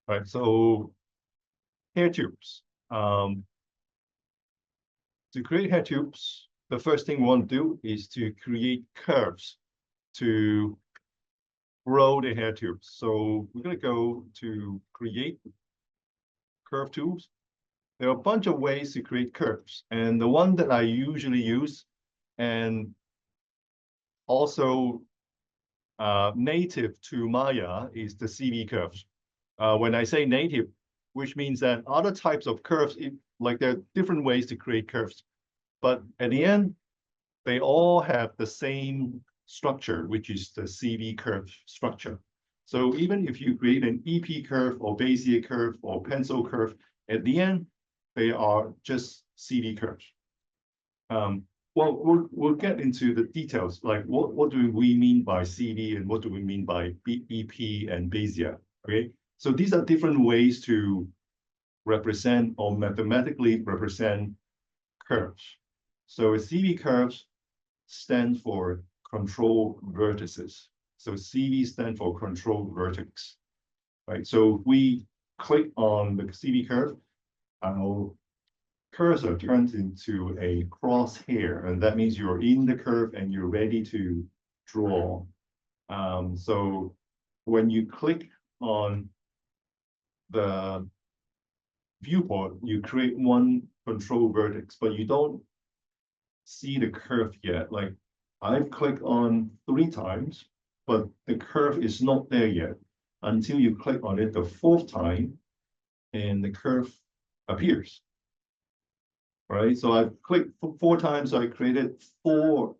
right? So hair tubes. To create hair tubes, the first thing we want to do is to create curves to grow the hair tubes. So we're going to go to create curve tools. There are a bunch of ways to create curves, and the one that I usually use and also native to Maya is the CV curves. When I say native, which means that other types of curves, like there are different ways to create curves, but at the end, they all have the same structure, which is the CV curve structure. So even if you create an EP curve or Bezier curve or pencil curve, at the end, they are just CV curves. Well, we'll get into the details, like what do we mean by CV and what do we mean by EP and Bezier, okay? So these are different ways to represent or mathematically represent curves. So CV curves stand for control vertices. So CV stands for control vertex, right? So if we click on the CV curve, our cursor turns into a crosshair, and that means you're in the curve and you're ready to draw. So when you click on the viewport, you create one control vertex, but you don't see the curve yet. Like I've clicked on 3 times, but the curve is not there yet until you click on it the 4th time and the curve appears. Right, so I've clicked 4 times, so I created 4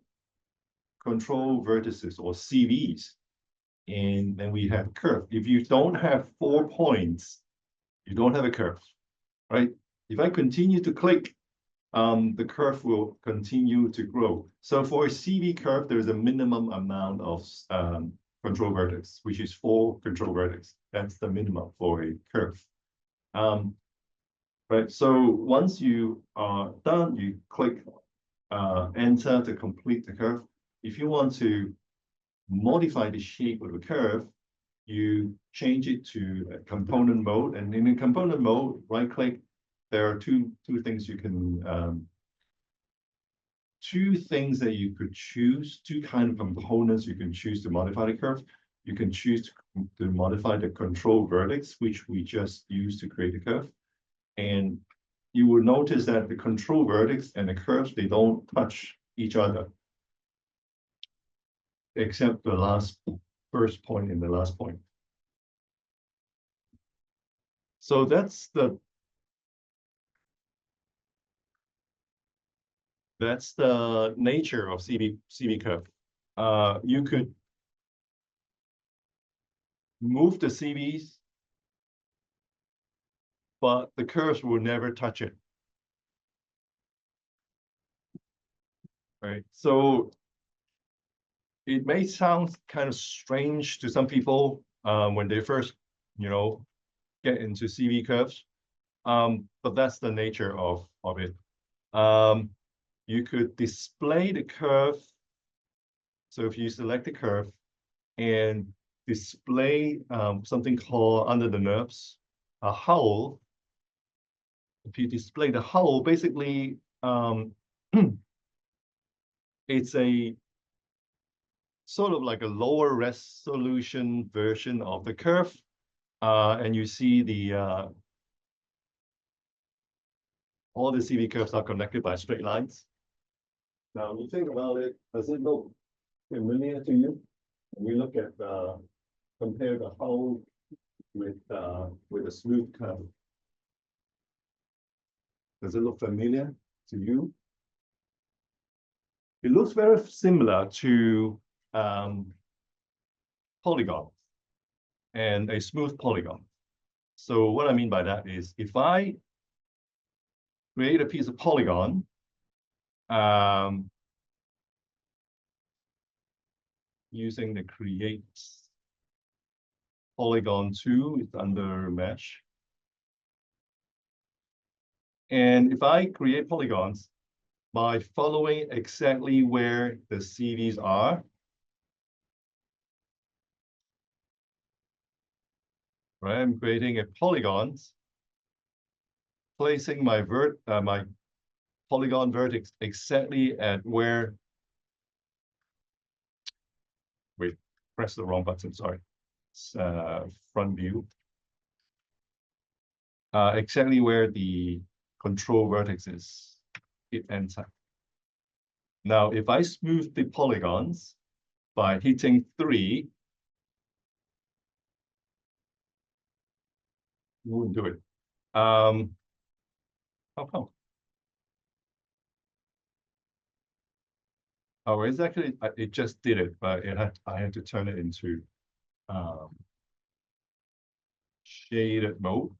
control vertices or CVs, and then we have curve. If you don't have 4 points, you don't have a curve, right? If I continue to click, the curve will continue to grow. So for a CV curve, there's a minimum amount of control vertex, which is 4 control vertex. That's the minimum for a curve. Right, so once you are done, you click enter to complete the curve. If you want to modify the shape of the curve, you change it to a component mode. And in the component mode, right click, there are two things you can, 2 things that you could choose, 2 kind of components you can choose to modify the curve. You can choose to modify the control vertex, which we just used to create the curve. And you will notice that the control vertex and the curves, they don't touch each other, except the first point and the last point. So that's the nature of CV curve. You could move the CVs, but the curves will never touch it. Right. So it may sound kind of strange to some people when they first, get into CV curves, but that's the nature of it. You could display the curve. So if you select the curve and display something called under the NURBS, a howl. If you display the howl, basically it's a sort of like a lower resolution version of the curve. And you see all the CV curves are connected by straight lines. Now, when you think about it, does it look familiar to you? We look at compare the howl with a smooth curve. Does it look familiar to you? It looks very similar to polygons and a smooth polygon. So what I mean by that is if I create a piece of polygon, using the create polygon tool, it's under mesh. And if I create polygons by following exactly where the CVs are, right? I'm creating a polygons, placing my my polygon vertex exactly at where. Wait, press the wrong button. Sorry. It's, front view. Exactly where the control vertex is. It ends up. Now, if I smooth the polygons by hitting 3, we wouldn't do it. How come? Oh, it's actually, it just did it, but I had to turn it into shaded mode.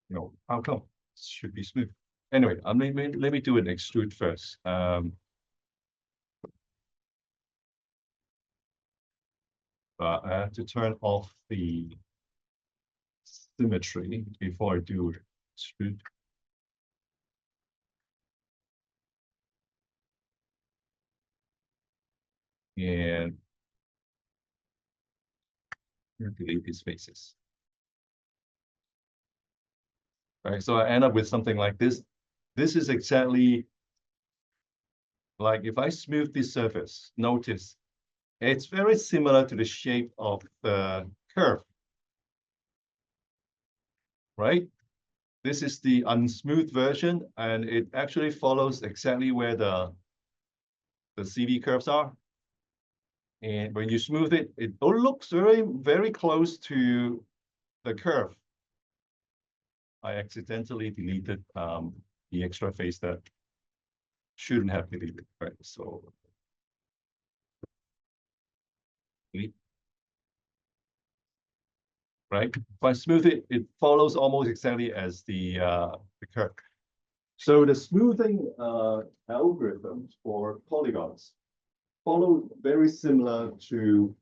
No, how come? It should be smooth. Anyway, let me do an extrude first. But I have to turn off the symmetry before I do extrude. And delete these faces. Right, so I end up with something like this. This is exactly like if I smooth this surface, notice it's very similar to the shape of the curve, right? This is the unsmooth version, and it actually follows exactly where the CV curves are. And when you smooth it, it looks very close to the curve. I accidentally deleted the extra face that shouldn't have deleted, right? So delete. Right? If I smooth it, it follows almost exactly as the curve. So the smoothing algorithms for polygons follow very similar to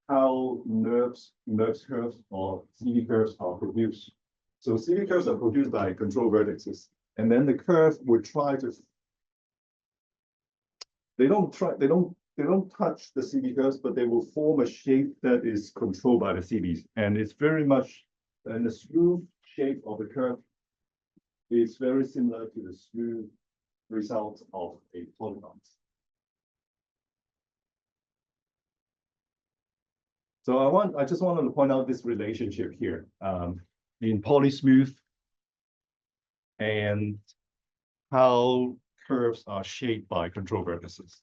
how NURBS curves or CV curves are produced. So CV curves are produced by control vertices, and then the curve would try to. They don't touch the CV curves, but they will form a shape that is controlled by the CVs, and it's very much. And the smooth shape of the curve is very similar to the smooth result of a polygon. So I just wanted to point out this relationship here in polysmooth and how curves are shaped by control vertices.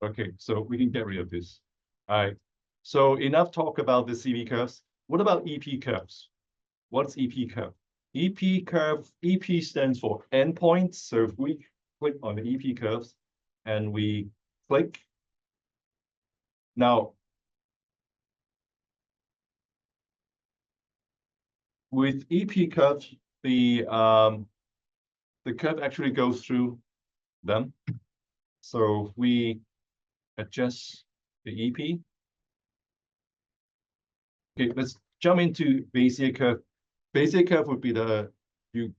Okay, so we can get rid of this. All right. So enough talk about the CV curves. What about EP curves? What's EP curve? EP stands for endpoints. So if we click on the EP curves and we click. Now, with EP curves, the curve actually goes through them. So if we adjust the EP. Okay, let's jump into Bezier curve. Bezier curve would be you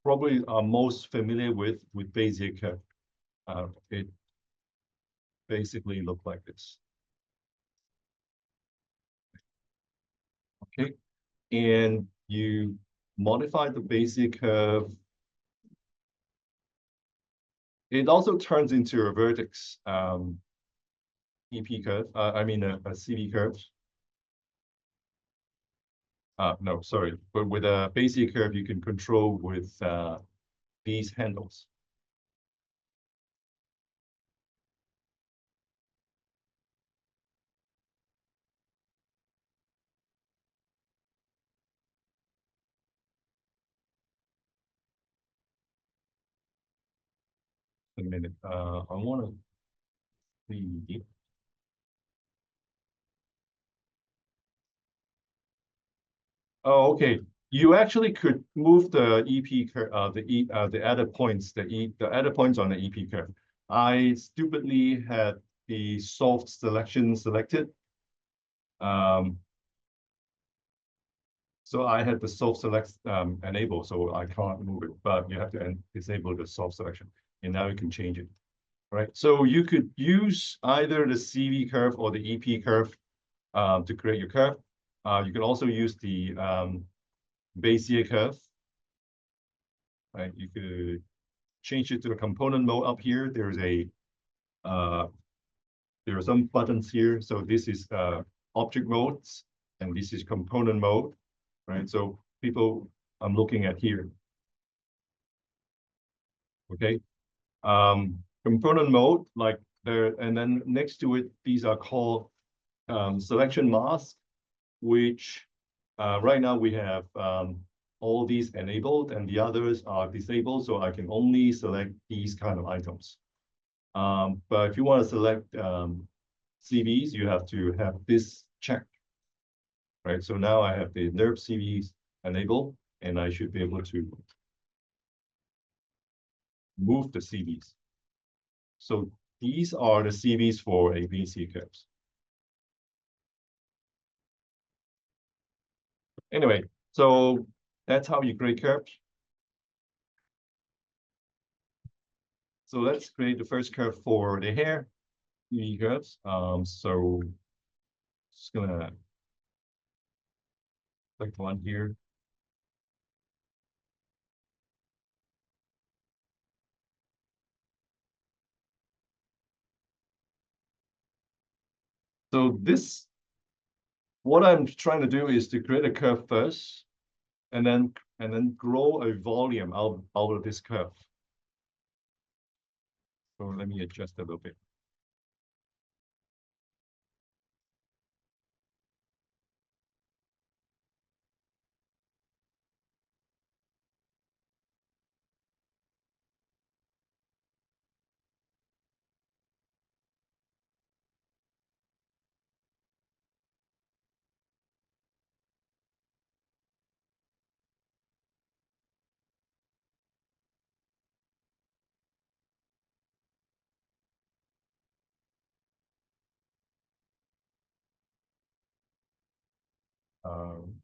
probably are most familiar with Bezier curve. It basically looks like this. Okay, and you modify the Bezier curve. It also turns into a vertex EP curve. I mean a CV curve. No, sorry, but with a Bezier curve, you can control with these handles. A minute. I want to see. Oh, okay. You actually could move the EP curve, the added points, the added points on the EP curve. I stupidly had the soft selection selected. So I had the soft select enabled, so I can't move it. But you have to disable the soft selection, and now you can change it. right? So you could use either the CV curve or the EP curve to create your curve. You can also use the Bezier curve, right? You could change it to a component mode up here. There's a there are some buttons here. So this is object modes, and this is component mode, right? So people I'm looking at here. Okay. Component mode, like there, and then next to it, these are called selection mask, which right now we have all these enabled and the others are disabled, so I can only select these kind of items. But if you want to select CVs, you have to have this checked, right? So now I have the NERP CVs enabled, and I should be able to move the CVs. So these are the CVs for ABC curves. Anyway, so that's how you create curves. So let's create the first curve for the hair curves. So just gonna click one here. So this, what I'm trying to do is to create a curve first, and then grow a volume out of this curve. So let me adjust a little bit.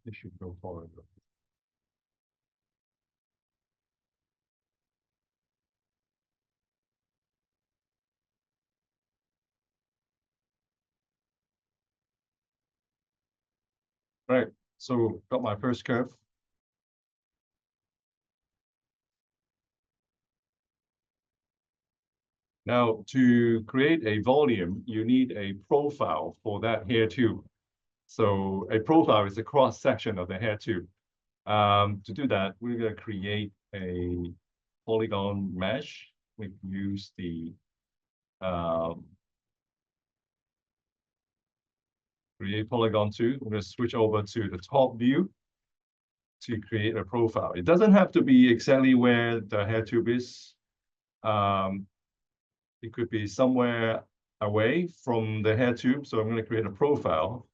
This should go forward. Right. So got my first curve. Now, to create a volume, you need a profile for that hair tube. So a profile is a cross section of the hair tube. To do that, we're going to create a polygon mesh. We use the create polygon 2. We're going to switch over to the top view to create a profile. It doesn't have to be exactly where the hair tube is. It could be somewhere away from the hair tube. So I'm going to create a profile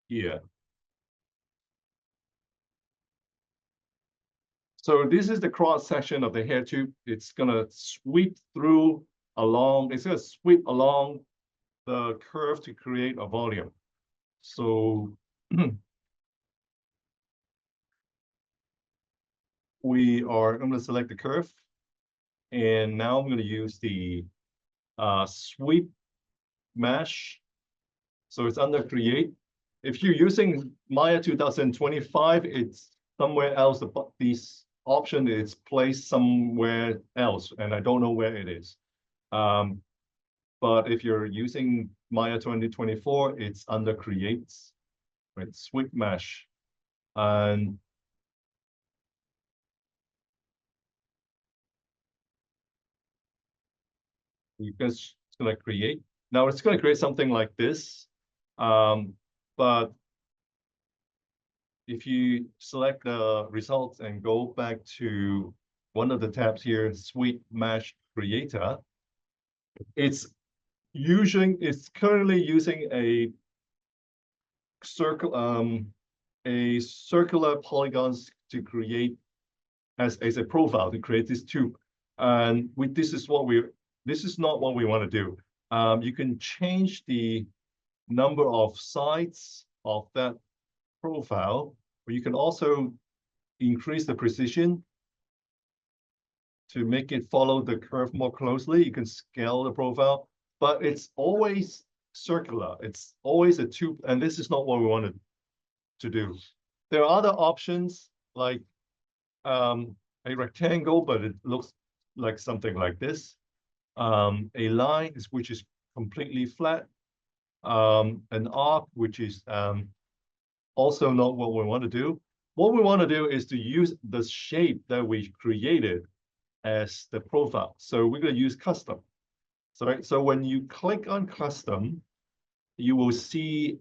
here. So this is the cross section of the hair tube. It's going to sweep through along, it's going to sweep along the curve to create a volume. So we are going to select the curve. And now I'm going to use the sweep mesh. So it's under create. If you're using Maya 2025, it's somewhere else. This option is placed somewhere else, and I don't know where it is. But if you're using Maya 2024, it's under creates, right? Sweep mesh. And because it's going to create. Now it's going to create something like this. But if you select the results and go back to one of the tabs here, Sweep Mesh Creator, it's currently using a circular polygons to create as a profile to create this tube. And this is not what we want to do. You can change the number of sides of that profile, but you can also increase the precision to make it follow the curve more closely. You can scale the profile, but it's always circular. It's always a tube, and this is not what we wanted to do. There are other options like a rectangle, but it looks like something like this. A line which is completely flat. An arc, which is also not what we want to do. What we want to do is to use the shape that we created as the profile. So we're going to use custom. So when you click on custom, you will see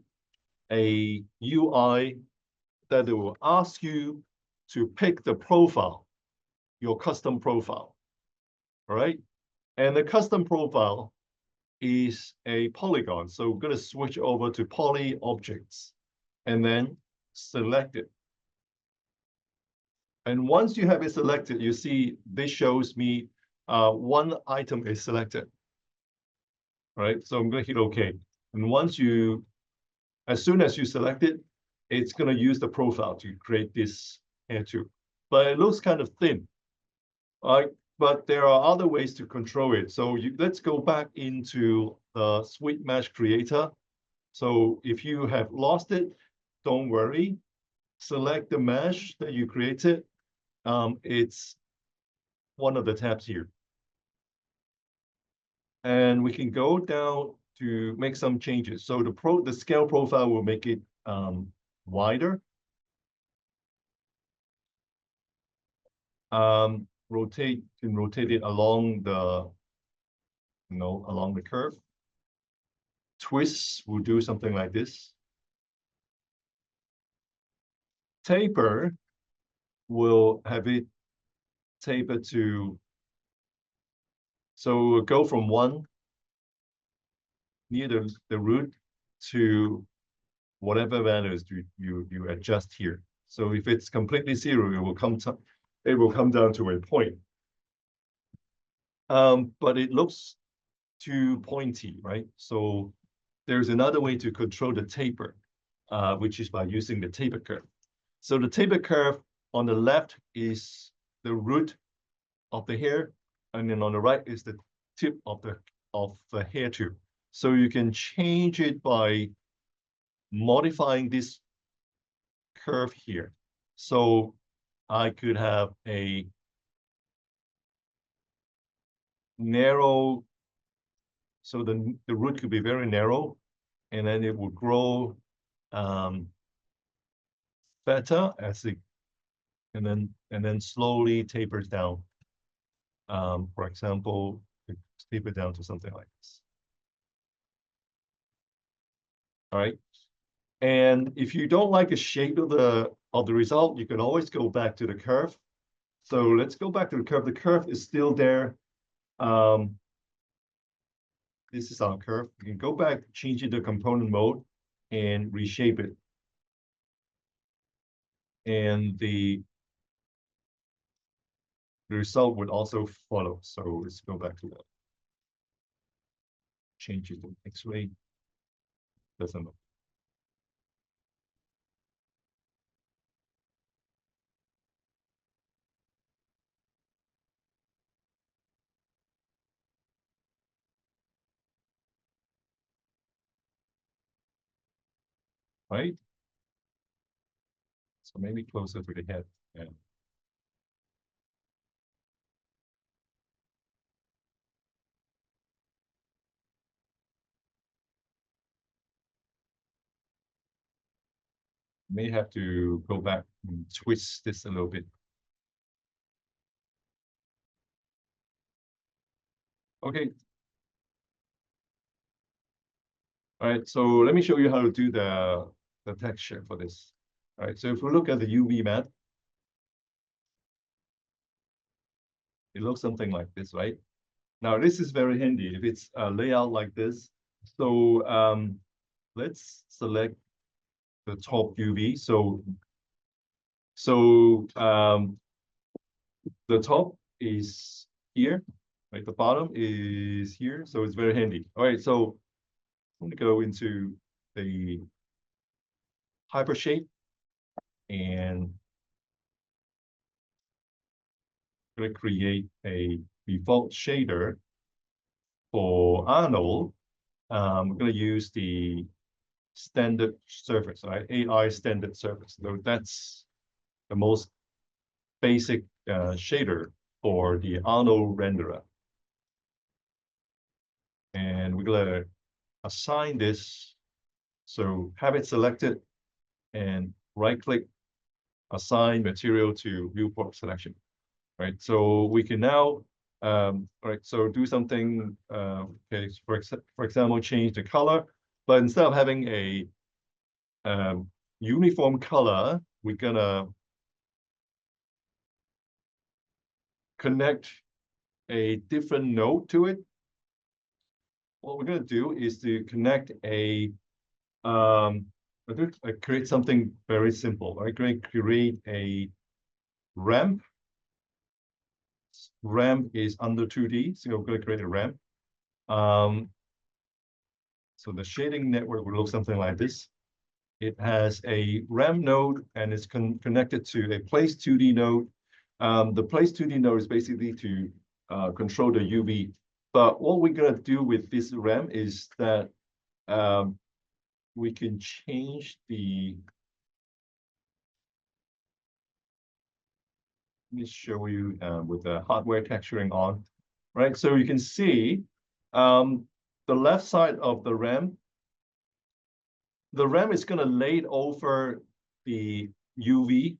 a UI that it will ask you to pick the profile, your custom profile. All right. And the custom profile is a polygon. So we're going to switch over to poly objects and then select it. And once you have it selected, you see this shows me one item is selected. All right, so I'm going to hit OK. And as soon as you select it, it's going to use the profile to create this hair too. But it looks kind of thin. All right, but there are other ways to control it. So let's go back into the Sweet Mesh Creator. So if you have lost it, don't worry. Select the mesh that you created. It's one of the tabs here. And we can go down to make some changes. So the scale profile will make it wider. Rotate it along the along the curve. Twist will do something like this. Taper will have it taper to, so we'll go from 1 near the root to whatever values you adjust here. So if it's completely 0, it will come down to a point. But it looks too pointy, right? So there's another way to control the taper, which is by using the taper curve. So the taper curve on the left is the root of the hair, and then on the right is the tip of the hair tube. So you can change it by modifying this curve here. So I could have a narrow, so the root could be very narrow, and then it will grow better as it, and then slowly tapers down. For example, taper down to something like this. All right. And if you don't like the shape of the result, you can always go back to the curve. So let's go back to the curve. The curve is still there. This is our curve. You can go back, change it to component mode, and reshape it. And the result would also follow. So let's go back to that. Change it to X-ray. Doesn't look. Right? So maybe closer to the head. Yeah. May have to go back and twist this a little bit. Okay. All right, so let me show you how to do the texture for this. All right, so if we look at the UV map, it looks something like this, right? Now, this is very handy if it's a layout like this. So let's select the top UV. So the top is here, right? The bottom is here, so it's very handy. All right, so I'm going to go into the hyper shape and going to create a default shader for Arnold. We're going to use the standard surface, right? AI standard surface. So that's the most basic shader for the Arnold renderer. And we're going to assign this. So have it selected and right-click, assign material to viewport selection, right? So we can now, right, so do something, okay, for example, change the color, but instead of having a uniform color, we're gonna connect a different node to it. What we're gonna do is to connect a, create something very simple. I'm going to create a ramp. Ramp is under 2D, so we're going to create a ramp. So the shading network will look something like this. It has a ramp node and it's connected to a place 2D node. The place 2D node is basically to control the UV. But what we're going to do with this ramp is that we can change the. Let me show you with the hardware texturing on, right? So you can see the left side of the ramp is going to lay over the UV.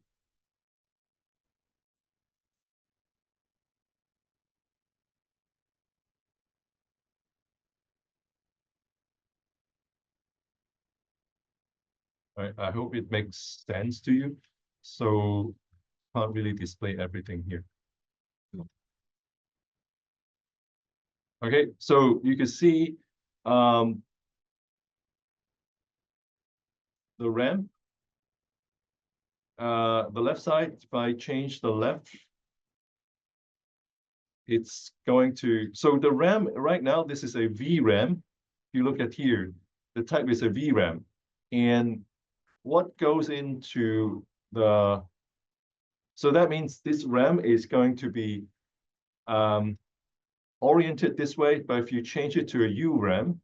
I hope it makes sense to you. So can't really display everything here. Okay, so you can see the ramp. The left side, if I change the left, it's going to, so the RAM right now, this is a VRAM. If you look at here, the type is a VRAM. And what goes into the, so that means this RAM is going to be oriented this way, but if you change it to a URAM,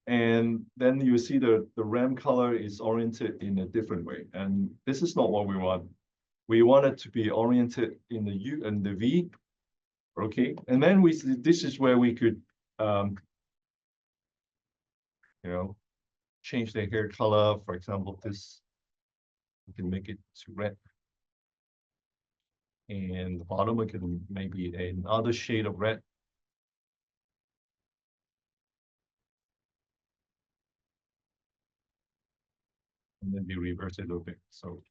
and then you see the RAM color is oriented in a different way. And this is not what we want. We want it to be oriented in the U and the V. Okay, and then this is where we could you know, change the hair color. For example, this, we can make it to red. And the bottom, we can maybe another shade of red. And then we reverse it a little bit. So,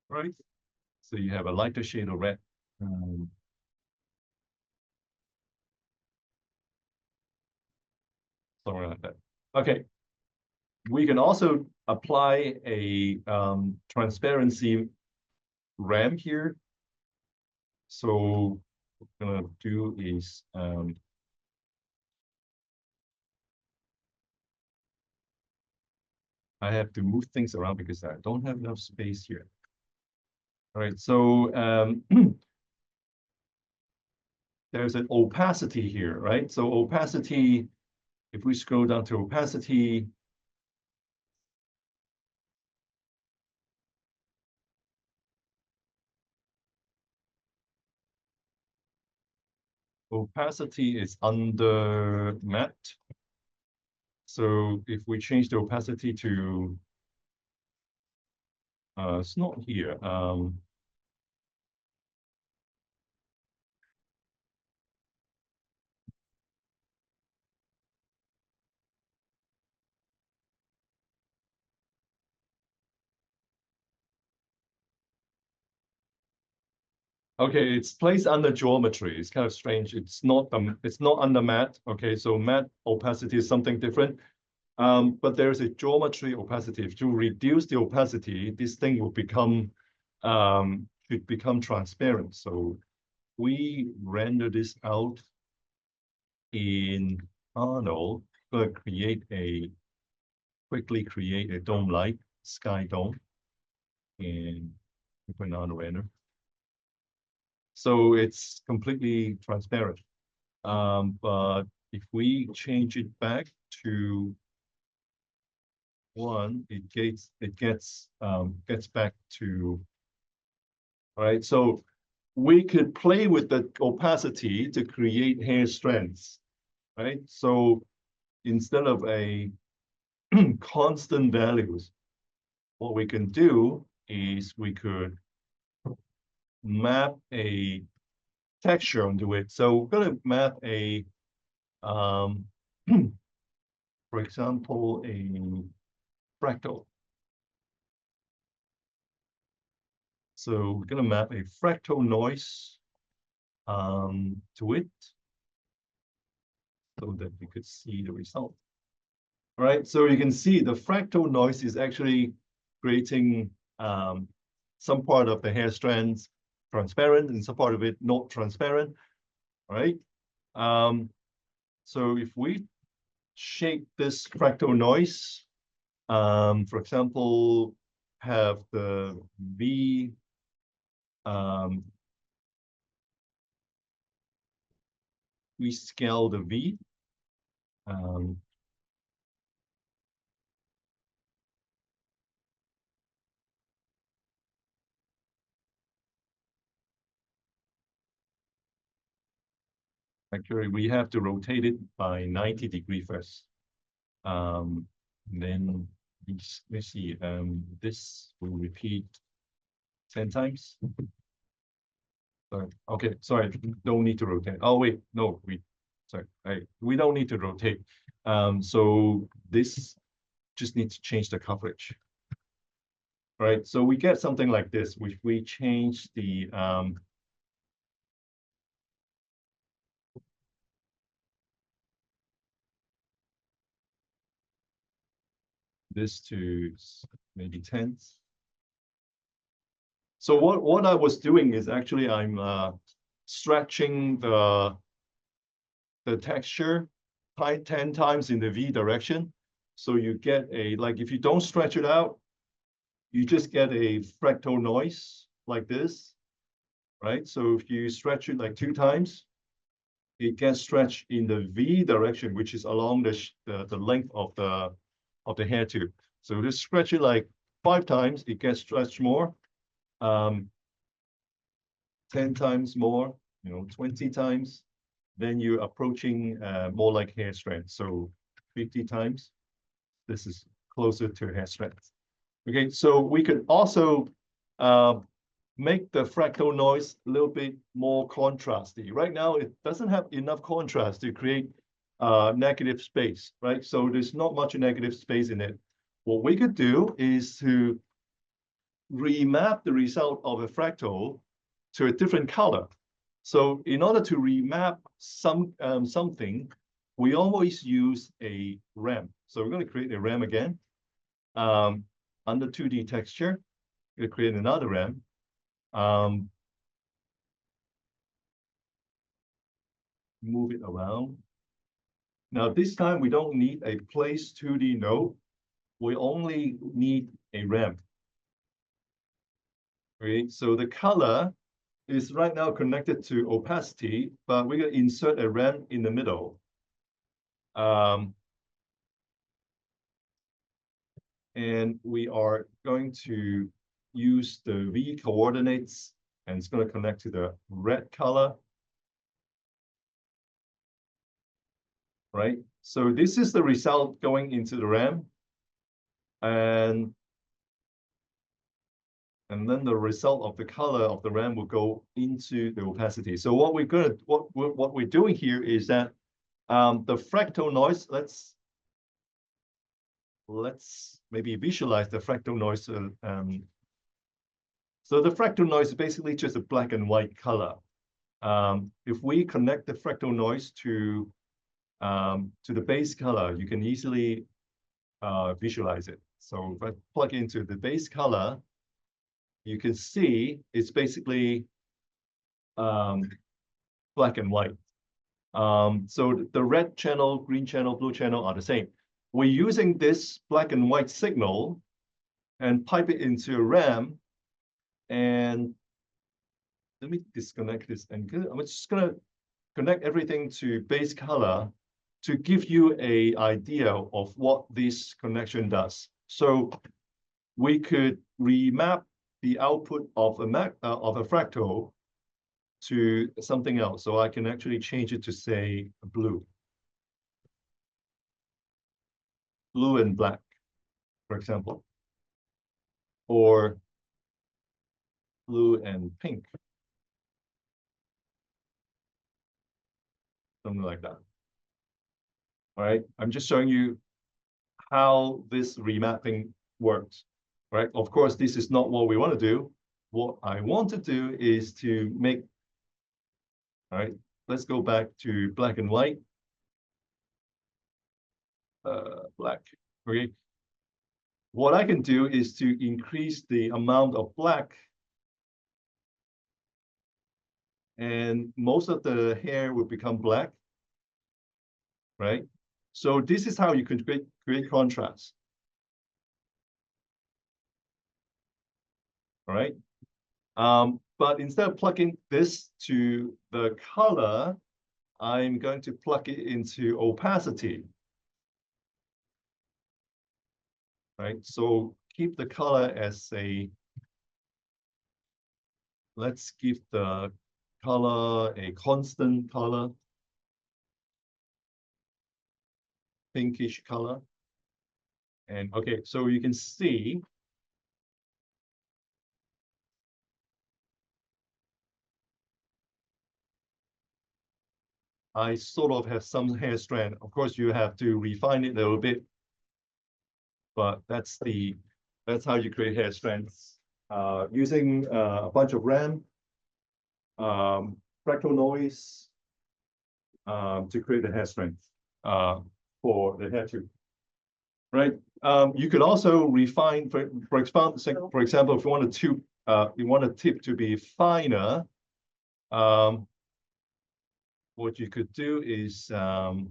right. So you have a lighter shade of red. Somewhere like that. Okay. We can also apply a transparency ramp here. So what we're gonna do is I have to move things around because I don't have enough space here. All right, so there's an opacity here, right? So opacity, if we scroll down to opacity, opacity is under matte. So if we change the opacity to, it's not here. Okay, it's placed under geometry. It's kind of strange. It's not under matte. Okay, so matte opacity is something different. But there's a geometry opacity. To reduce the opacity, this thing will become should become transparent. So we render this out in Arnold. Going to quickly create a dome light, sky dome, and open Arnold render. So it's completely transparent. But if we change it back to 1, it gets back to, all right. So we could play with the opacity to create hair strands, right? So instead of a constant values, what we can do is we could map a texture onto it. So we're going to map a, for example, a fractal. So we're going to map a fractal noise to it so that you could see the result. All right, so you can see the fractal noise is actually creating some part of the hair strands transparent and some part of it not transparent, right? So if we shape this fractal noise, for example, have the V we scale the V. Actually, we have to rotate it by 90 degrees first. Then let's see, this will repeat 10 times. Sorry. Okay, sorry, don't need to rotate. Oh, wait, no, we don't need to rotate. So this just needs to change the coverage. Right, so we get something like this, which we change the this to maybe 10. So what I was doing is actually I'm stretching the texture 10 times in the V direction. So you get a, like, if you don't stretch it out, you just get a fractal noise like this, right? So if you stretch it like 2 times, it gets stretched in the V direction, which is along the length of the hair tube. So just stretch it like 5 times, it gets stretched more. 10 times more, 20 times, then you're approaching more like hair strand. So 50 times, this is closer to hair strand. Okay, so we could also make the fractal noise a little bit more contrasty. Right now, it doesn't have enough contrast to create negative space, right? So there's not much negative space in it. What we could do is to remap the result of a fractal to a different color. So in order to remap something, we always use a RAM. So we're going to create a RAM again. Under 2D texture, we'll create another RAM. Move it around. Now this time we don't need a place 2D node. We only need a RAM. Okay, so the color is right now connected to opacity, but we're going to insert a RAM in the middle. And we are going to use the V coordinates, and it's going to connect to the red color. Right? So this is the result going into the RAM. And then the result of the color of the RAM will go into the opacity. So what we're doing here is that the fractal noise, let's maybe visualize the fractal noise. So the fractal noise is basically just a black and white color. If we connect the fractal noise to the base color, you can easily visualize it. So if I plug into the base color, you can see it's basically black and white. So the red channel, green channel, blue channel are the same. We're using this black and white signal and pipe it into RAM, and let me disconnect this and I'm just gonna connect everything to base color to give you an idea of what this connection does. So we could remap the output of a fractal to something else. So I can actually change it to say blue and black, for example, or blue and pink, something like that. All right, I'm just showing you how this remapping works, right? Of course, this is not what we want to do. What I want to do is to make, all right, let's go back to black and white. Black, okay? What I can do is to increase the amount of black, and most of the hair will become black, right? So this is how you can create contrast. All right. But instead of plugging this to the color, I'm going to plug it into opacity. Right. So keep the color as a, let's give the color a constant color, pinkish color. And okay, so you can see I sort of have some hair strand. Of course, you have to refine it a little bit, but that's how you create hair strands using a bunch of RAM, fractal noise to create the hair strand for the hair tube. Right. You could also refine, for example, if you want a tube, you want a tip to be finer. What you could do is right.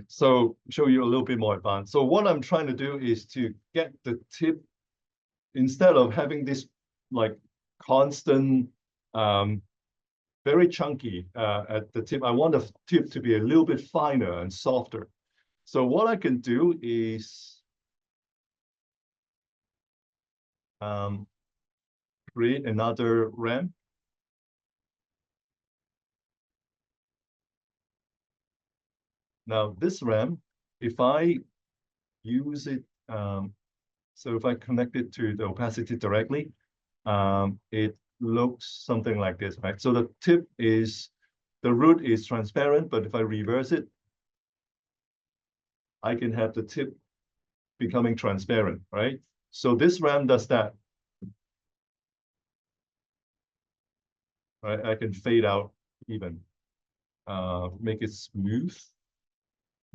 So show you a little bit more advanced. So what I'm trying to do is to get the tip, instead of having this like constant, very chunky at the tip, I want the tip to be a little bit finer and softer. So what I can do is create another RAM. Now this RAM, if I use it, so if I connect it to the opacity directly, it looks something like this, right? So the tip is, the root is transparent, but if I reverse it, I can have the tip becoming transparent, right? So this RAM does that. Right? I can fade out even, make it smooth.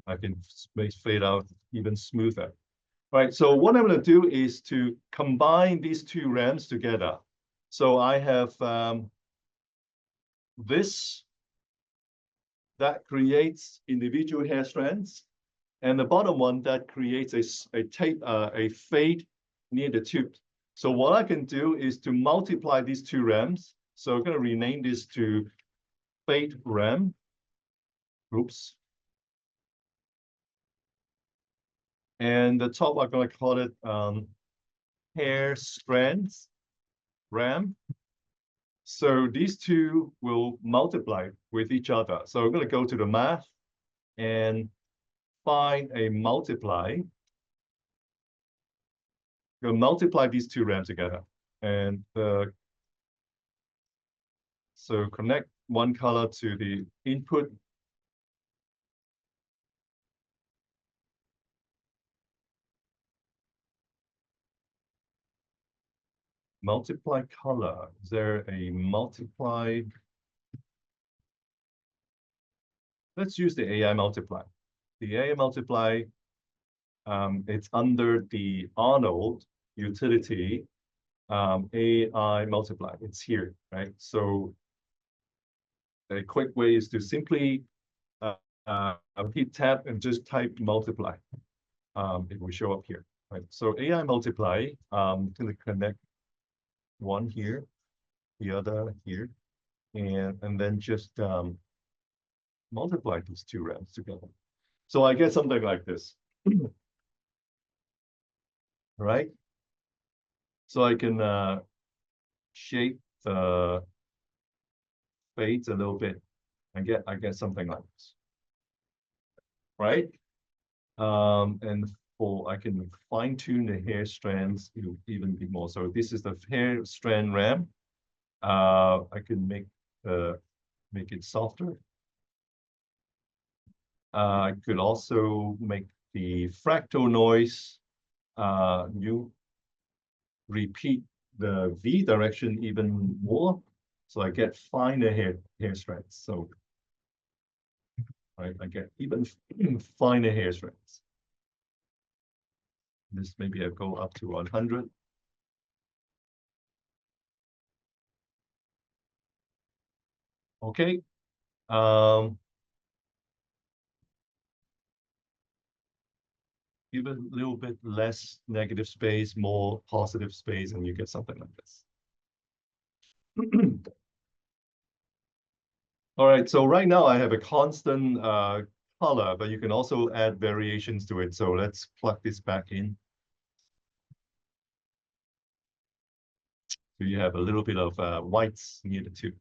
I can make fade out even smoother. Right, so what I'm going to do is to combine these two RAMs together. So I have this that creates individual hair strands, and the bottom one that creates a fade near the tube. So what I can do is to multiply these two RAMs. So I'm going to rename this to fade RAM. Oops. And the top, I'm going to call it hair strands RAM. So these two will multiply with each other. So I'm going to go to the math and find a multiply. Go multiply these two RAMs together. And so connect one color to the input. Multiply color. Is there a multiply? Let's use the AI multiply. The AI multiply, it's under the Arnold utility, AI multiply. It's here, right? So a quick way is to simply hit tab and just type multiply. It will show up here, right? So AI multiply, going to connect one here, the other here, and then just multiply these two rounds together. So I get something like this, right? So I can shape the fades a little bit. I get something like this, right? And I can fine tune the hair strands even be more. So this is the hair strand RAM. I can make it softer. I could also make the fractal noise. You repeat the V direction even more, so I get finer hair strands. So I get even finer hair strands. This maybe I go up to 100. Okay. Give it a little bit less negative space, more positive space, and you get something like this. All right, so right now I have a constant color, but you can also add variations to it. So let's plug this back in. So you have a little bit of whites near the two.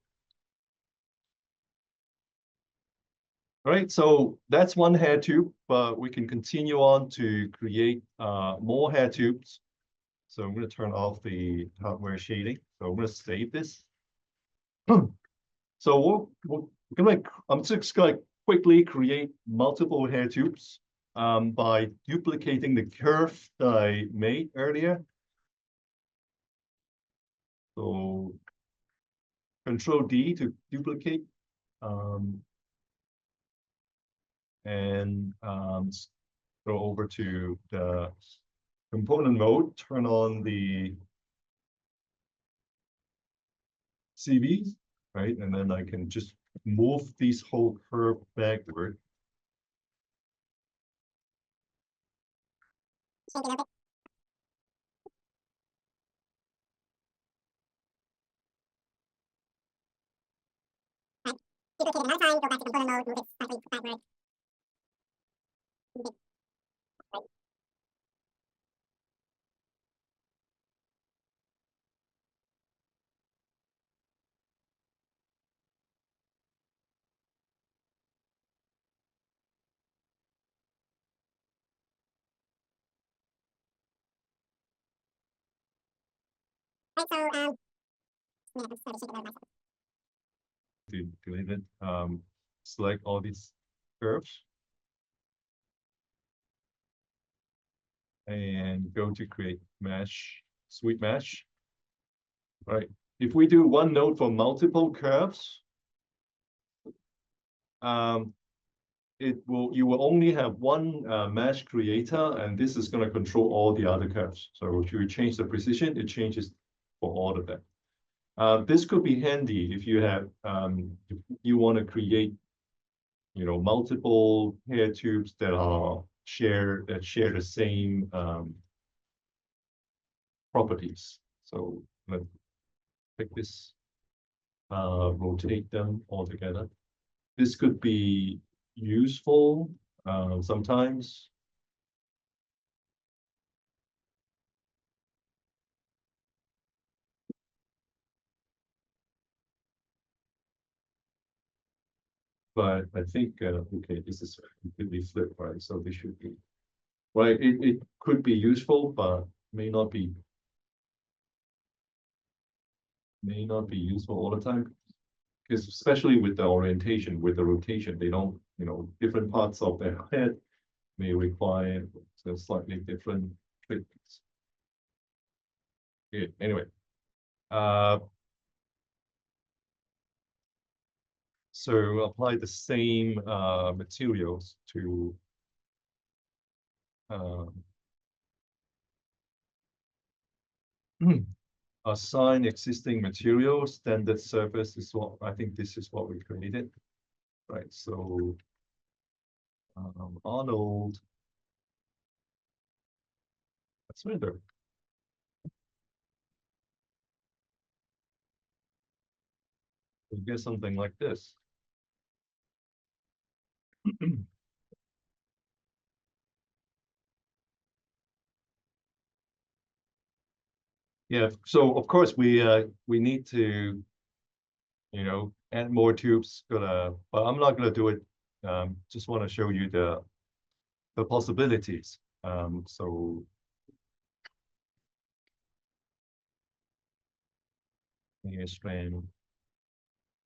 All right, so that's one hair tube, but we can continue on to create more hair tubes. So I'm going to turn off the hardware shading. So I'm going to save this. So I'm just going to quickly create multiple hair tubes by duplicating the curve that I made earlier. So Control D to duplicate. And go over to the component mode, turn on the CVs, right? And then I can just move this whole curve backward. Duplicate another time, go back to component mode, move it slightly backward. Right, so yeah, I'm just trying to shake it out myself. Delete it. Select all these curves and go to create mesh, sweep mesh. Right. If we do one node for multiple curves, you will only have one mesh creator, and this is going to control all the other curves. So if you change the precision, it changes for all of them. This could be handy if you have if you want to create, multiple hair tubes that share the same properties. So let's pick this, rotate them all together. This could be useful sometimes. But I think, okay, this is completely flipped, right? So this should be, right, it could be useful, but may not be useful all the time. Because especially with the orientation, with the rotation, they don't, different parts of their head may require slightly different treatments. Yeah, anyway. So apply the same materials to assign existing material, standard surface is what I think this is what we created. Right, so Arnold, let's render. We'll get something like this. Yeah, so of course we need to, you know, add more tubes. But I'm not gonna do it. Just want to show you the possibilities. So you expand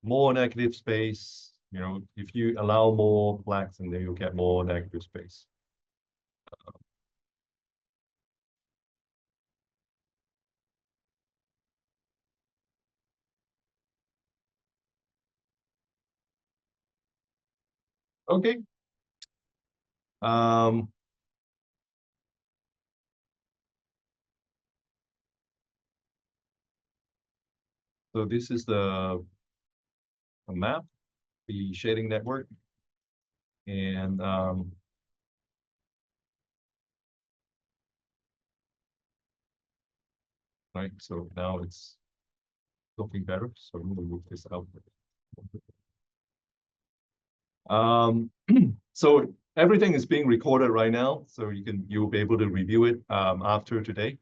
more negative space. You know, if you allow more blacks, and then you'll get more negative space. Okay. So this is the map, the shading network, and right. So now it's looking better. So I'm gonna move this out. So everything is being recorded right now, so you'll be able to review it after today.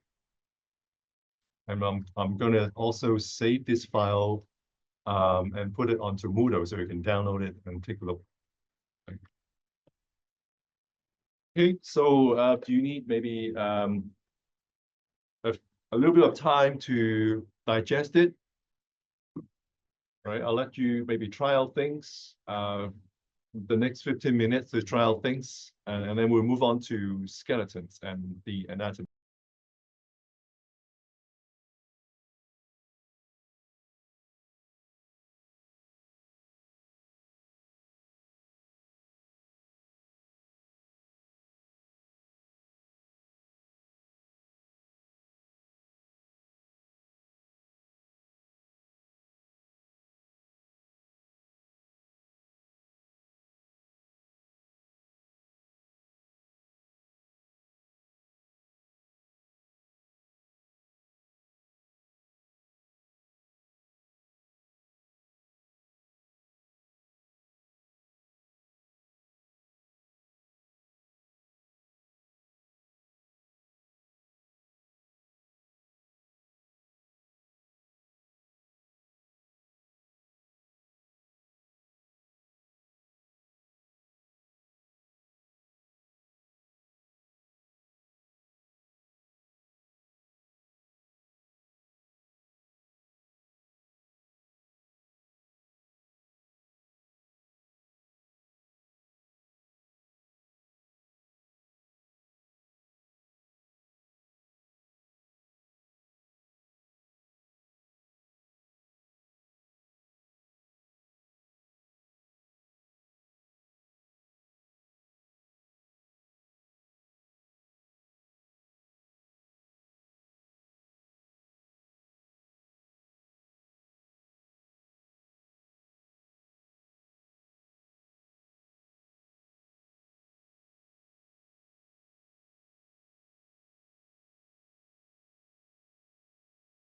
And I'm gonna also save this file and put it onto Moodle so you can download it and take a look. Okay, so do you need maybe a little bit of time to digest it? Right, I'll let you maybe try out things. The next 15 minutes to try out things, and then we'll move on to skeletons and the anatomy.